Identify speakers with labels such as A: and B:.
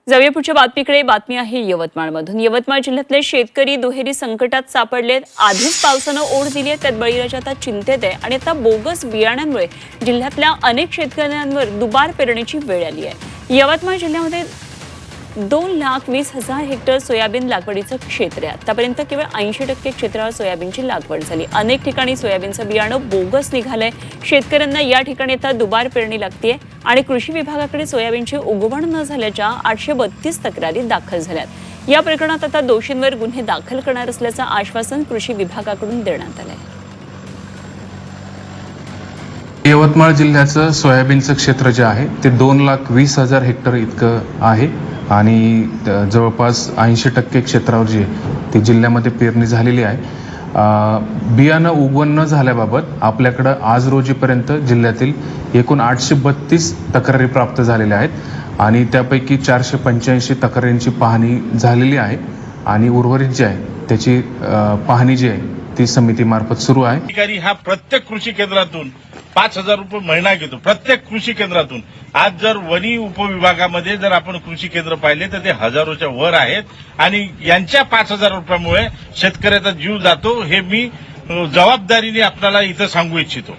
A: जाऊया पुढच्या बातमीकडे। बातमी आहे यवतमाळमधून। यवतमाळ जिल्ह्यातले शेतकरी दुहेरी संकटात सापडलेत। आधीच पावसानं ओढ दिली आहे, त्यात बळीराजा आता चिंतेत आहे आणि आता बोगस बियाण्यांमुळे जिल्ह्यातल्या अनेक शेतकऱ्यांवर दुबार पेरणीची वेळ आली आहे। यवतमाळ जिल्ह्यामध्ये 2,20,000 हेक्टर सोयाबीन लागवडीचं क्षेत्र आहे। आतापर्यंत केवळ 80% क्षेत्रावर सोयाबीनची लागवड झाली। अनेक ठिकाणी सोयाबीनचं बियाणं बोगस निघालंय। शेतकऱ्यांना या ठिकाणी आता दुबार पेरणी लागतेय आणि कृषी विभागाकडे सोयाबीनची उगवण न झाल्याच्या 832 तक्रारी दाखल झाल्यात। या प्रकरणात आता दोषींवर गुन्हे दाखल करणार असल्याचं आश्वासन कृषी विभागाकडून देण्यात आलंय।
B: यवतमाळ जिल्ह्याचं सोयाबीनचं क्षेत्र जे आहे ते 2,20,000 हेक्टर इतकं आहे आणि जवळपास 80% क्षेत्रावर जी ती जिल्ह्यामध्ये पेरणी झालेली आहे। बियाणं उगवण न झाल्याबाबत आपल्याकडं आज रोजीपर्यंत जिल्ह्यातील एकूण 832 तक्रारी प्राप्त झालेल्या आहेत आणि त्यापैकी 485 तक्रारींची पाहणी झालेली आहे आणि उर्वरित जे आहे त्याची पाहणी जी आहे ती समितीमार्फत सुरू आहे।
C: अधिकारी हा प्रत्येक कृषी केंद्रातून 5,000 रुपये महिना घेतो, प्रत्येक कृषी केंद्रातून। आज जर वनी उपविभागामध्ये जर आपण कृषी केंद्र पाहिले तर ते हजारोच्या वर आहेत आणि यांच्या 5,000 रुपयामुळे शेतकऱ्याचा जीव जातो, हे मी जबाबदारीने आपल्याला इथं सांगू इच्छितो।